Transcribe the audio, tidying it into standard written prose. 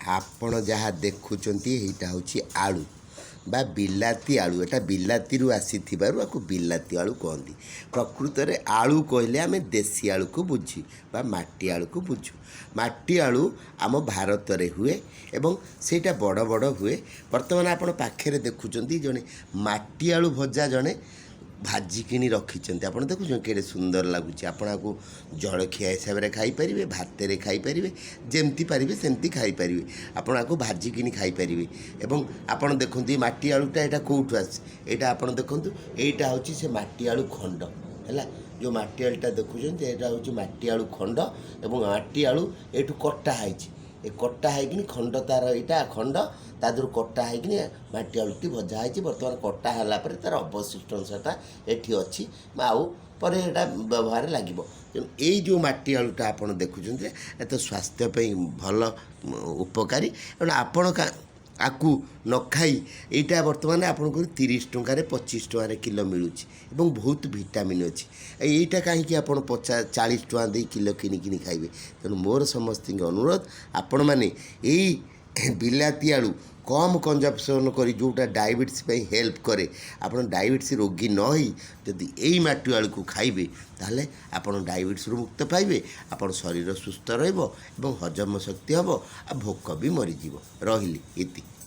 ଆପଣ ଯାହା ଦେଖୁଛନ୍ତି ଏଇଟା ହେଉଛି ଆଳୁ ବା ବିଲାତି ଆଳୁ। ଏଟା ବିଲାତିରୁ ଆସିଥିବାରୁ ଆକୁ ବିଲାତି ଆଳୁ କହନ୍ତି। ପ୍ରକୃତରେ ଆଳୁ କହିଲେ ଆମେ ଦେଶୀ ଆଳୁକୁ ବୁଝୁ ବା ମାଟି ଆଳୁକୁ ବୁଝୁ। ମାଟି ଆଳୁ ଆମ ଭାରତରେ ହୁଏ ଏବଂ ସେଇଟା ବଡ଼ ବଡ଼ ହୁଏ। ବର୍ତ୍ତମାନ ଆପଣ ପାଖରେ ଦେଖୁଛନ୍ତି ଜଣେ ମାଟି ଆଳୁ ଭଜା ଜଣେ ଭାଜିକିନି ରଖିଛନ୍ତି। ଆପଣ ଦେଖୁଛନ୍ତି କେଡ଼େ ସୁନ୍ଦର ଲାଗୁଛି। ଆପଣ ଆକୁ ଜଳଖିଆ ହିସାବରେ ଖାଇପାରିବେ, ଭାତରେ ଖାଇପାରିବେ, ଯେମିତି ପାରିବେ ସେମିତି ଖାଇପାରିବେ। ଆପଣ ଆକୁ ଭାଜିକିନି ଖାଇପାରିବେ। ଏବଂ ଆପଣ ଦେଖନ୍ତୁ ଏ ମାଟି ଆଳୁଟା ଏଇଟା କେଉଁଠୁ ଆସିଛି, ଏଇଟା ଆପଣ ଦେଖନ୍ତୁ, ଏଇଟା ହେଉଛି ସେ ମାଟି ଆଳୁ ଖଣ୍ଡ ହେଲା। ଯେଉଁ ମାଟି ଆଳୁଟା ଦେଖୁଛନ୍ତି ଏଇଟା ହେଉଛି ମାଟି ଆଳୁ ଖଣ୍ଡ ଏବଂ ମାଟି ଆଳୁ ଏଇଠୁ କଟା ହେଇଛି। ଏ କଟା ହେଇକିନି ଖଣ୍ଡ ତାର ଏଇଟା ଖଣ୍ଡ ତା ଦେହରୁ କଟା ହେଇକିନି ମାଟି ଆଳୁଟି ଭଜା ହେଇଛି। ବର୍ତ୍ତମାନ କଟା ହେଲା ପରେ ତାର ଅବଶିଷ୍ଟ ଅଂଶଟା ଏଠି ଅଛି ଆଉ ପରେ ଏଇଟା ବ୍ୟବହାର ଲାଗିବ। ତେଣୁ ଏଇ ଯେଉଁ ମାଟି ଆଳୁଟା ଆପଣ ଦେଖୁଛନ୍ତି ଏତ ସ୍ୱାସ୍ଥ୍ୟ ପାଇଁ ଭଲ ଉପକାରୀ। ତେଣୁ ଆପଣ ଆକୁ ନ ଖାଇ ଏଇଟା ବର୍ତ୍ତମାନ ଆପଣଙ୍କୁ 30 ଟଙ୍କାରେ 25 ଟଙ୍କାରେ କିଲୋ ମିଳୁଛି ଏବଂ ବହୁତ ଭିଟାମିନ୍ ଅଛି। ଏଇଟା କାହିଁକି ଆପଣ 40 ଟଙ୍କା ଦେଇ କିଲୋ କିଣିକିନି ଖାଇବେ। ତେଣୁ ମୋର ସମସ୍ତଙ୍କ ଅନୁରୋଧ ଆପଣମାନେ ଏଇ ବିଲାତି ଆଳୁ କମ୍ କଞ୍ଜମ୍ପସନ୍ କରି ଯେଉଁଟା ଡାଇବେଟିସ୍ ପାଇଁ ହେଲ୍ପ କରେ, ଆପଣ ଡାଇବେଟିସ୍ ରୋଗୀ ନ ହୋଇ ଯଦି ଏଇ ମାଟି ଆଳୁକୁ ଖାଇବେ ତାହେଲେ ଆପଣ ଡାଇବେଟିସ୍ରୁ ମୁକ୍ତ ପାଇବେ, ଆପଣ ଶରୀର ସୁସ୍ଥ ରହିବ ଏବଂ ହଜମ ଶକ୍ତି ହେବ ଆଉ ଭୋକ ବି ମରିଯିବ। ରହିଲି ଏତିକି।